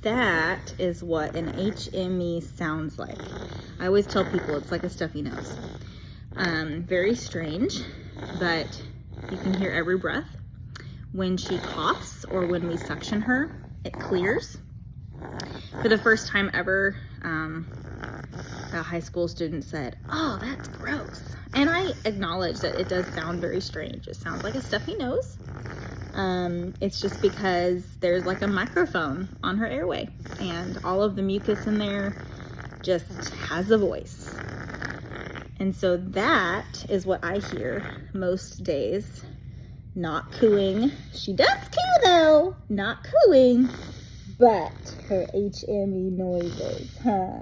that is what an HME sounds like. I always tell people it's like a stuffy nose. Very strange, but you can hear every breath. When she coughs or when we suction her, it clears. For the first time ever, a high school student said, "Oh, that's gross." And I acknowledge that it does sound very strange. It sounds like a stuffy nose. It's just because there's like a microphone on her airway, and all of the mucus in there just has a voice. And so that is what I hear most days. Not cooing. She does coo though, not cooing, but her HME noises, huh?